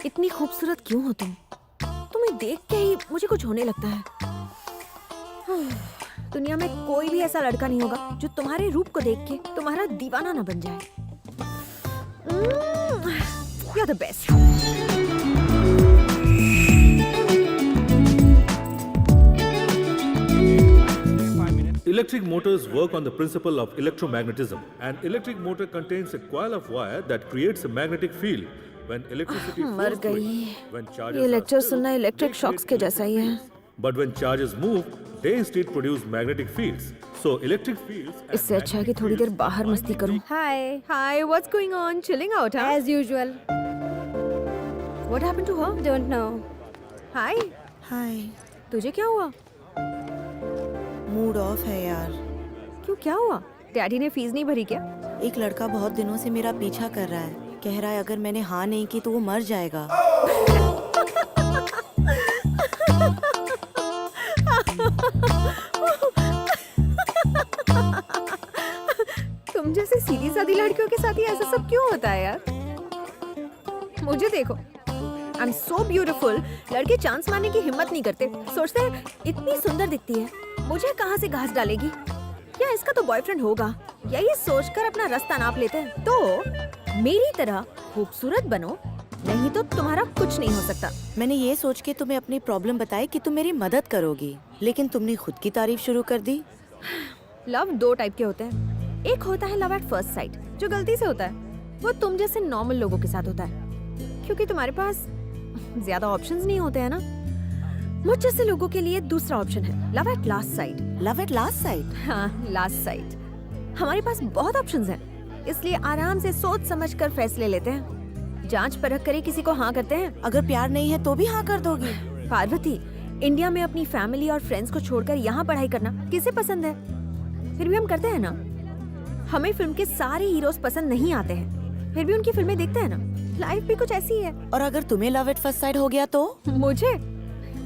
इतनी खूबसूरत क्यों हो तुम? तुम्हें देख के ही मुझे कुछ होने लगता है। दुनिया में कोई भी ऐसा लड़का नहीं होगा जो तुम्हारे रूप को देख के तुम्हारा दीवाना ना बन जाए। You are the best. Electric motors work on the principle of electromagnetism. An electric motor contains a coil of wire that creates a magnetic field. When electricity मर flows through गई। it, when charges ये are lecture still, सुनना they electric shocks के create जैसा ही है। electric fields. But when charges move, they instead produce magnetic fields. So electric fields and इससे अच्छा है कि magnetic थोड़ी देर fields बाहर combine मस्ती to करूं। Hi, Hi, what's going on? Chilling out, huh? as usual. What happened to her? Don't know. Hi, हाय। तुझे क्या हुआ? मूड ऑफ है यार। क्यों, क्या हुआ? डैडी ने फीस नहीं भरी क्या? एक लड़का बहुत दिनों से मेरा पीछा कर रहा है। कह रहा है अगर मैंने हाँ नहीं की तो वो मर जाएगा। तुम जैसे सीधी सादी लड़कियों के साथ ही ऐसा सब क्यों होता है यार? मुझे देखो, आई एम सो ब्यूटीफुल। लड़के चांस मारने की हिम्मत नहीं करते। सोचते हैं इतनी सुंदर दिखती है, मुझे कहाँ से घास डालेगी, या इसका तो बॉयफ्रेंड होगा, या ये सोचकर अपना रास्ता नाप लेते हैं। तो मेरी तरह खूबसूरत बनो, नहीं तो तुम्हारा कुछ नहीं हो सकता। मैंने ये सोच के तुम्हें अपनी प्रॉब्लम बताई कि तुम मेरी मदद करोगी, लेकिन तुमने खुद की तारीफ शुरू कर दी। लव दो टाइप के होते हैं। एक होता है लव एट फर्स्ट साइट, जो गलती से होता है। वो तुम जैसे नॉर्मल लोगों के साथ होता है, क्योंकि तुम्हारे पास ज्यादा ऑप्शंस नहीं होते हैं ना। मुझ जैसे लोगों के लिए दूसरा ऑप्शन है love at last site. Love at last site? हाँ, लास्ट साइट। हमारे पास बहुत ऑप्शंस हैं, इसलिए आराम से सोच समझ कर फैसले लेते हैं। जांच परख करे किसी को हाँ करते हैं। अगर प्यार नहीं है तो भी हाँ कर दोगी? पार्वती, इंडिया में अपनी फैमिली और फ्रेंड्स को छोड़कर यहाँ पढ़ाई करना किसे पसंद है? फिर भी हम करते हैं ना। हमें फिल्म के सारे हीरोज पसंद नहीं आते हैं, फिर भी उनकी फिल्में देखते हैं ना। लाइफ भी कुछ ऐसी है। और अगर तुम्हें लव एट फर्स्ट साइट हो गया तो? मुझे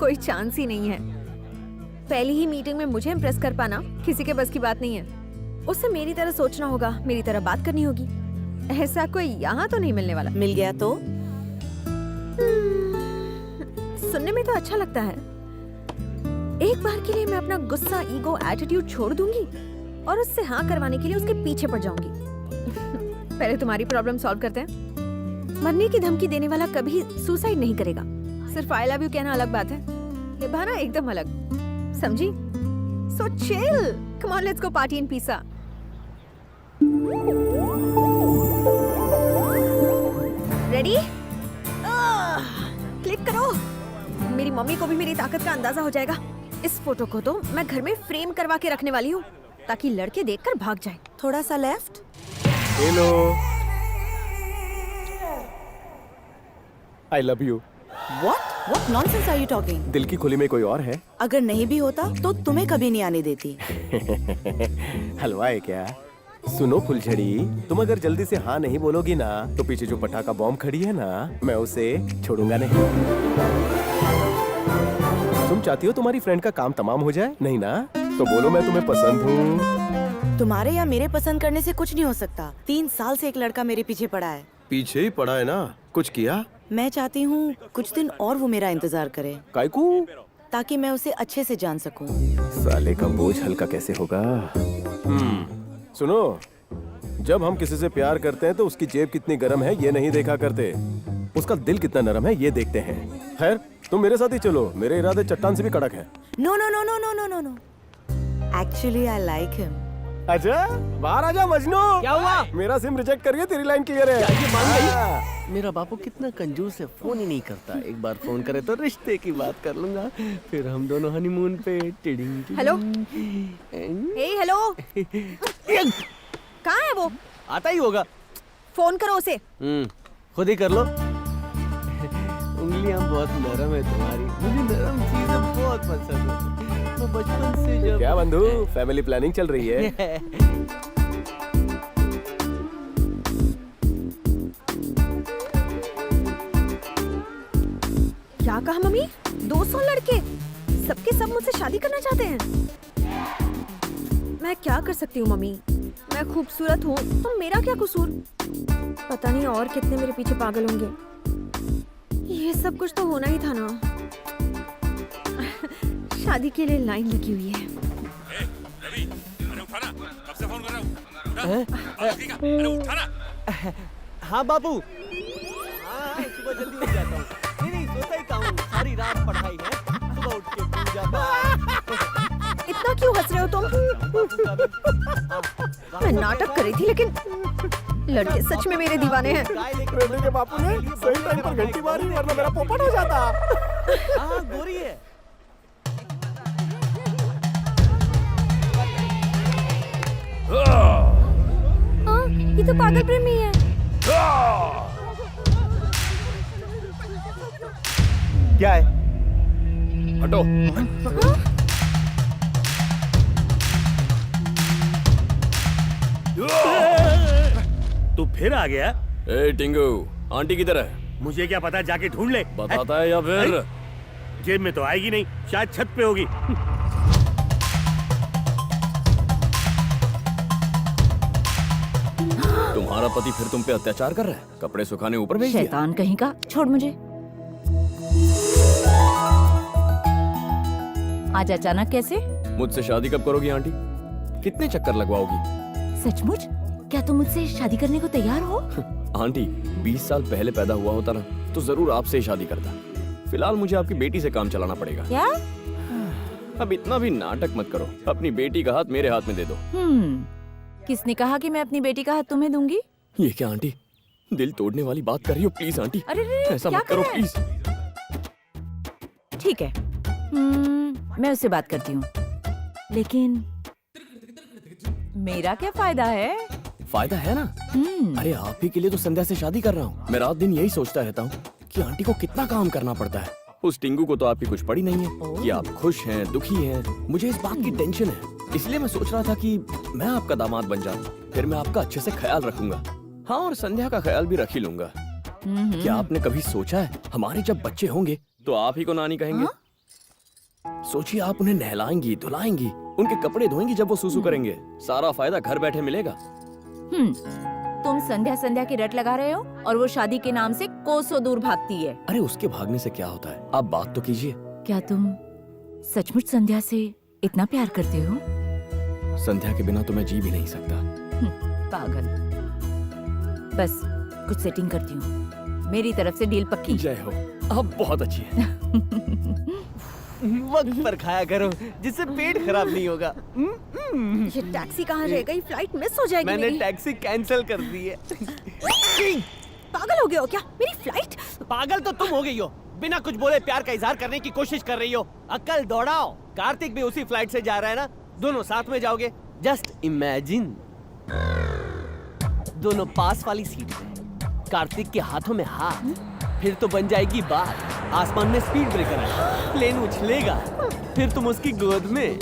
कोई चांस ही नहीं है। पहली ही मीटिंग में मुझे इम्प्रेस कर पाना किसी के बस की बात नहीं है। उससे मेरी तरह सोचना होगा, मेरी तरह बात करनी होगी। ऐसा कोई यहाँ तो नहीं मिलने वाला। मिल गया तो? सुनने में तो अच्छा लगता है। एक बार के लिए मैं अपना गुस्सा, ईगो, एटीट्यूड छोड़ दूंगी और उससे हाँ करवाने के लिए उसके पीछे पड़ जाऊंगी। पहले तुम्हारी प्रॉब्लम सॉल्व करते हैं। मरने की धमकी देने वाला कभी सुसाइड नहीं करेगा। सिर्फ आई लव यू कहना अलग बात है, निभाना एकदम अलग। समझी? So chill, come on, let's go party in pizza. Ready? Click करो। मेरी मम्मी को भी मेरी ताकत का अंदाजा हो जाएगा। इस फोटो को तो मैं घर में फ्रेम करवा के रखने वाली हूँ, ताकि लड़के देखकर भाग जाएं। थोड़ा सा left. Hello, I love you. What nonsense are you talking? दिल की खुली में कोई और है? अगर नहीं भी होता तो तुम्हें कभी नहीं आने देती। हलवा है क्या? सुनो फुलझड़ी, तुम अगर जल्दी से हाँ नहीं बोलोगी ना तो पीछे जो पटाखा बॉम्ब खड़ी है ना, मैं उसे छोड़ूंगा नहीं। तुम चाहती हो तुम्हारी फ्रेंड का काम तमाम हो जाए? नहीं ना? तो बोलो मैं तुम्हें पसंद हूँ। तुम्हारे या मेरे पसंद करने से कुछ नहीं हो सकता। 3 साल से एक लड़का मेरे पीछे पड़ा है। पीछे ही पड़ा है ना? कुछ किया? मैं चाहती हूँ कुछ दिन और वो मेरा इंतजार करे, कायकू? ताकि मैं उसे अच्छे से जान सकूं। साले का बोझ हल्का कैसे होगा? सुनो, जब हम किसी से प्यार करते हैं तो उसकी जेब कितनी गर्म है ये नहीं देखा करते, उसका दिल कितना नरम है ये देखते हैं। खैर, तुम मेरे साथ ही चलो, मेरे इरादे चट्टान से भी कड़क हैं। No no no no no no no no, actually I like him. अच्छा, बाहर आजा मजनू। क्या हुआ? मेरा सिम रिजेक्ट करिए, तेरी लाइन क्लियर है। ये मान गई? मेरा बापू कितना कंजूस है, फोन ही नहीं करता। एक बार फोन करे तो रिश्ते की बात कर लूंगा, फिर हम दोनों हनीमून पे। Tiding tiding. हेलो? हे हेलो, कहाँ है वो? आता ही होगा। फोन करो उसे। खुद ही कर लो। उंगलियां बहुत नरम है तुम्हारी, मुझे नरम चीजें बहुत पसंद है। मैं बचपन से जब क्या बंधु, फैमिली प्लानिंग चल रही है? क्या कहा मम्मी? 200 लड़के सबके सब मुझसे शादी करना चाहते हैं। मैं क्या कर सकती हूँ मम्मी? मैं खूबसूरत हूँ तो मेरा क्या कसूर? पता नहीं और कितने मेरे पीछे पागल होंगे। ये सब कुछ तो होना ही था ना। शादी के लिए लाइन लगी हुई है। हाँ बाबू। हाँ, सुबह जल्दी उठ जाता हूँ। नहीं सोता ही कहाँ हूँ, सारी रात पढ़ाई है, सुबह उठ के पूजा पाठ। इतना क्यों हंस रहे हो तुम? मैं नाटक कर रही थी, लेकिन लड़के सच में मेरे दीवाने हैं। रेडी के बापू ने सही टाइम पर घंटी मारी, वरना मेरा पोपट हो जाता। हाँ गोरी है। हाँ, ये तो पागल प्रेमी है। क्या है? हटो। तू फिर आ गया? ए टिंगू, आंटी किधर है? मुझे क्या पता, जाके ढूंढ ले। बताता है या फिर? जेब में तो आएगी नहीं, शायद छत पे होगी। तुम्हारा पति फिर तुम पे अत्याचार कर रहा है? कपड़े सुखाने ऊपर भेज दिया? शैतान कहीं का, छोड़ मुझे। आज अचानक कैसे? मुझसे शादी कब करोगी आंटी? कितने चक्कर लगवाओगी? सचमुच? क्या तुम मुझसे शादी करने को तैयार हो? आंटी 20 साल पहले पैदा हुआ होता ना तो जरूर आपसे ही शादी करता। फिलहाल मुझे आपकी बेटी से काम चलाना पड़ेगा। क्या? अब इतना भी नाटक मत करो, अपनी बेटी का हाथ मेरे हाथ में दे दो। किसने कहा कि मैं अपनी बेटी का हाथ तुम्हें दूंगी? ये क्या आंटी, दिल तोड़ने वाली बात कर रही हो? प्लीज आंटी, अरे रे, ऐसा क्या मत करो कर रहा है? प्लीज। ठीक है, मैं उससे बात करती हूँ, लेकिन मेरा क्या फायदा है? फायदा है ना। अरे आप ही के लिए तो संध्या से शादी कर रहा हूँ। मैं रात दिन यही सोचता रहता हूँ कि आंटी को कितना काम करना पड़ता है। उस टिंगू को तो आपकी कुछ पड़ी नहीं है कि आप खुश हैं, दुखी हैं। मुझे इस बात की टेंशन है, इसलिए मैं सोच रहा था कि मैं आपका दामाद बन जाऊं, फिर मैं आपका अच्छे से ख्याल रखूंगा। हाँ, और संध्या का ख्याल भी रख ही लूंगा। क्या आपने कभी सोचा है हमारे जब बच्चे होंगे तो आप ही को नानी कहेंगे? सोचिए, आप उन्हें नहलाएंगी, धुलाएंगी, उनके कपड़े धोएंगी जब वो सुसु करेंगे। सारा फायदा घर बैठे मिलेगा। तुम संध्या संध्या की रट लगा रहे हो और वो शादी के नाम से कोसों दूर भागती है। अरे उसके भागने से क्या होता है, आप बात तो कीजिए। क्या तुम सचमुच संध्या से इतना प्यार करते हो? संध्या के बिना तो मैं जी भी नहीं सकता। पागल। बस कुछ सेटिंग करती हूँ, मेरी तरफ से डील पक्की। जय हो, आप बहुत अच्छी हैं। वक्त पर खाया करो, जिससे पेट खराब नहीं होगा। ये टैक्सी कहाँ रह गई? फ्लाइट मिस हो जाएगी मैंने मेरी। टैक्सी कैंसिल कर दी है। पागल हो गए हो क्या? मेरी फ्लाइट। पागल तो तुम हो गई हो, बिना कुछ बोले प्यार का इजहार करने की कोशिश कर रही हो। अक्ल दौड़ाओ। कार्तिक भी उसी फ्लाइट से जा रहा है ना, दोनों साथ में जाओगे। जस्ट इमेजिन, दोनों पास वाली सीट पे, कार्तिक के हाथों में हाथ, फिर तो बन जाएगी बात। आसमान में स्पीड ब्रेकर है, प्लेन उछलेगा, फिर तुम उसकी गोद में।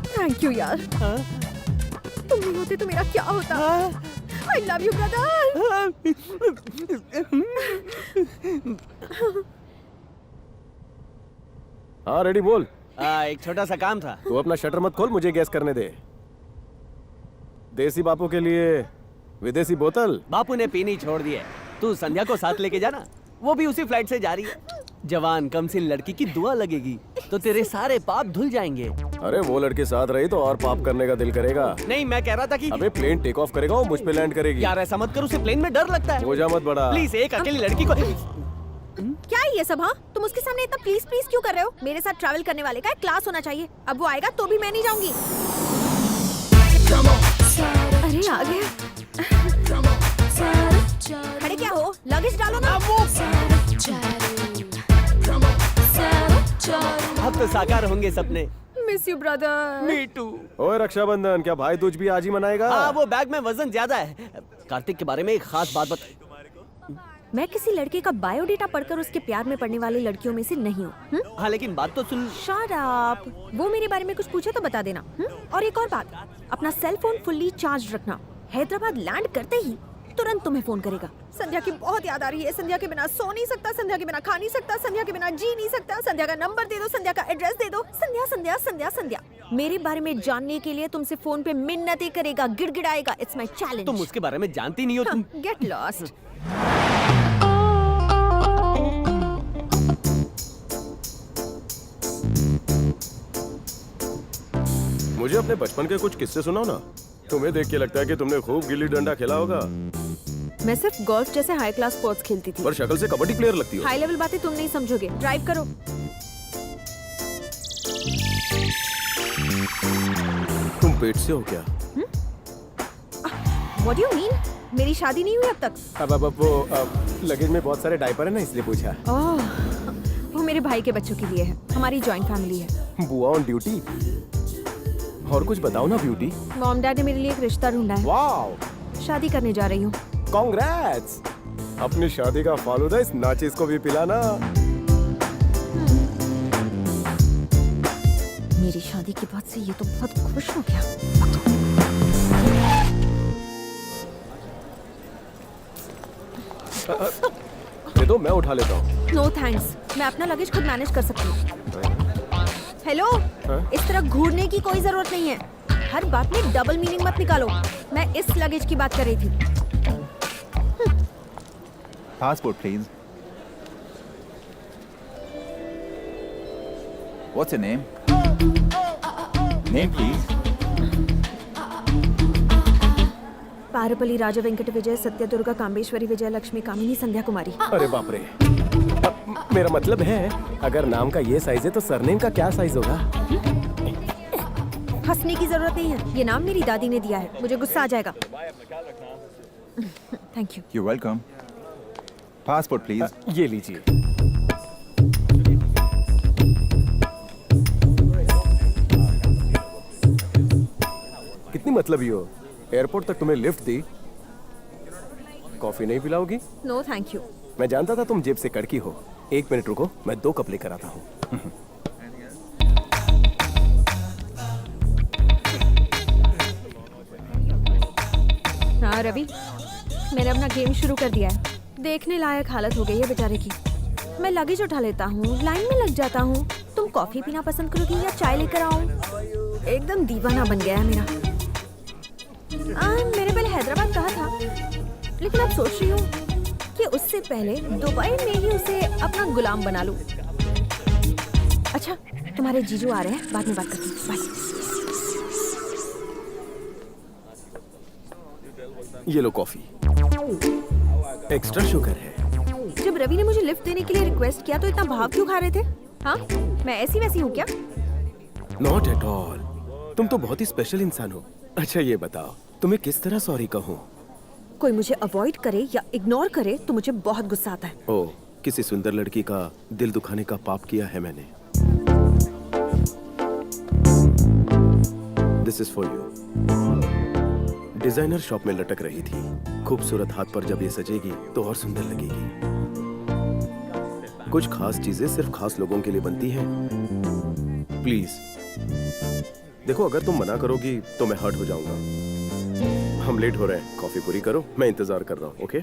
थैंक यू यार। तुम नहीं होते तो मेरा क्या होता? I love you brother. हाँ रेडी, बोल। एक छोटा सा काम था। तू अपना शटर मत खोल, मुझे गैस करने दे। देसी बापू के लिए विदेशी बोतल। बापू ने पीनी छोड़ दी है, तू संध्या को साथ लेके जाना, वो भी उसी फ्लाइट से जा रही है। जवान कमसिन लड़की की दुआ लगेगी तो तेरे सारे पाप धुल जाएंगे। अरे वो लड़के साथ रही तो और पाप करने का दिल करेगा। नहीं, मैं कह रहा था कि अबे प्लेन टेक ऑफ करेगा और मुझ पे लैंड करेगी। यार ऐसा मत कर, उसे प्लेन में डर लगता है। हो जा मत बड़ा। प्लीज एक अकेली लड़की को। क्या है ये सब? हाँ, तुम उसके सामने इतना प्लीज प्लीज क्यों कर रहे हो? मेरे साथ ट्रैवल करने वाले का एक क्लास होना चाहिए। अब वो आएगा तो भी मैं नहीं जाऊंगी। अरे आ गया। खड़े क्या हो? लगेज डालो ना। अब तो साकार होंगे सपने। Miss you brother. Me too. ओए रक्षाबंधन, क्या भाई दूज भी आज ही मनाएगा? हाँ, वो बैग में वजन ज्यादा है। कार्तिक के बारे में एक खास बात बता। मैं किसी लड़के का बायोडेटा पढ़कर उसके प्यार में पड़ने वाली लड़कियों में से नहीं हूँ। हाँ लेकिन बात तो सुन। Shut up. वो मेरे बारे में कुछ पूछे तो बता देना। और एक और बात, अपना सेल फोन फुल्ली चार्ज रखना। हैदराबाद लैंड करते ही तुरंत तुम्हें फोन करेगा। संध्या की बहुत याद आ रही है। संध्या के बिना सो नहीं सकता, संध्या के बिना खा नहीं सकता, संध्या के बिना जी नहीं सकता। संध्या का नंबर दे दो, संध्या का एड्रेस दे दो। संध्या संध्या संध्या संध्या। मेरे बारे में जानने के लिए तुमसे फोन पे मिन्नतें करेगा, गिड़गिड़ाएगा। It's my challenge. तुम उसके बारे में जानती नहीं हो। तुम गेट लॉस्ट। मुझे अपने बचपन के कुछ किस्से सुनाओ ना। तुम्हें देख के लगता है कि तुमने खूब गिल्ली डंडा खेला होगा, मैं सिर्फ गोल्फ जैसे हाई क्लास स्पोर्ट्स खेलती थी। पर शक्ल से कबड्डी प्लेयर लगती हो। हाई लेवल बातें तुम नहीं समझोगे। ड्राइव करो। तुम पेट से हो क्या? What do you mean? मेरी शादी नहीं हुई अब तक। अब वो लगेज में बहुत सारे डायपर है ना, इसलिए पूछा। ओह, वो मेरे भाई के बच्चों के लिए है। हमारी जॉइंट फैमिली है। बुआ ऑन ड्यूटी। और कुछ बताओ ना ब्यूटी। मॉम डैड ने मेरे लिए एक रिश्ता ढूंढा है। वाओ, शादी करने जा रही हूँ। कांग्रेट्स। अपनी शादी का फालूदा इस नाचिस को भी पिलाना। मेरी शादी की बात से ये तो बहुत खुश हो गया। दे दो, मैं उठा लेता हूँ। नो थैंक्स, मैं अपना लगेज खुद मैनेज कर सकती हूँ। हेलो, इस तरह घूरने की कोई जरूरत नहीं है। हर बात में डबल मीनिंग मत निकालो। मैं इस लगेज की बात कर रही थी। Passport, please. What's your name? Name, please. पारपली राजा वेंकट विजय सत्य दुर्गा कामेश्वरी विजय लक्ष्मी कामिनी संध्या कुमारी। अरे बाप रे। मेरा मतलब है, अगर नाम का ये साइज है तो सरनेम का क्या साइज होगा? हंसने की जरूरत नहीं है। ये नाम मेरी दादी ने दिया है। मुझे गुस्सा आ जाएगा। Thank you. You're welcome. Passport, please. ये लीजिए। कितनी मतलबी हो, एयरपोर्ट तक तुम्हें लिफ्ट दी, कॉफी नहीं पिलाओगी? No thank you. मैं जानता था तुम जेब से कड़की हो। 1 मिनट रुको, मैं 2 कप लेकर आता हूँ। हाँ रवि, मैंने अपना गेम शुरू कर दिया है। देखने लायक हालत हो गई है बेचारे की। मैं लगेज उठा लेता हूँ, लाइन में लग जाता हूँ। तुम कॉफी पीना पसंद करोगी या चाय लेकर आऊँ? एकदम दीवाना बन गया है मेरा। मैंने पहले हैदराबाद कहा था, लेकिन अब सोच रही हूँ कि उससे पहले दुबई में ही उसे अपना गुलाम बना लूं। अच्छा, तुम्हारे जीजू आ रहे हैं, बाद में बात करती हूँ। बाय। ये लो कॉफी, एक्स्ट्रा शुगर है। जब रवि ने मुझे लिफ्ट देने के लिए रिक्वेस्ट किया तो इतना भाव क्यों खा रहे थे? हाँ, मैं ऐसी वैसी हूँ क्या? नॉट एट ऑल, तुम तो बहुत ही स्पेशल इंसान हो। अच्छा ये बताओ, तुम्हें किस तरह सॉरी कहूँ? कोई मुझे अवॉइड करे या इग्नोर करे तो मुझे बहुत गुस्सा आता है। ओ, किसी सुंदर लड़की का दिल दुखाने का पाप किया है मैंने। This is for you. Designer shop में लटक रही थी। खूबसूरत हाथ पर जब ये सजेगी तो और सुंदर लगेगी। कुछ खास चीजें सिर्फ खास लोगों के लिए बनती हैं। प्लीज देखो, अगर तुम मना करोगी तो मैं हर्ट हो जाऊंगा। हम लेट हो रहे हैं, कॉफी पूरी करो, मैं इंतजार कर रहा हूँ। ओके?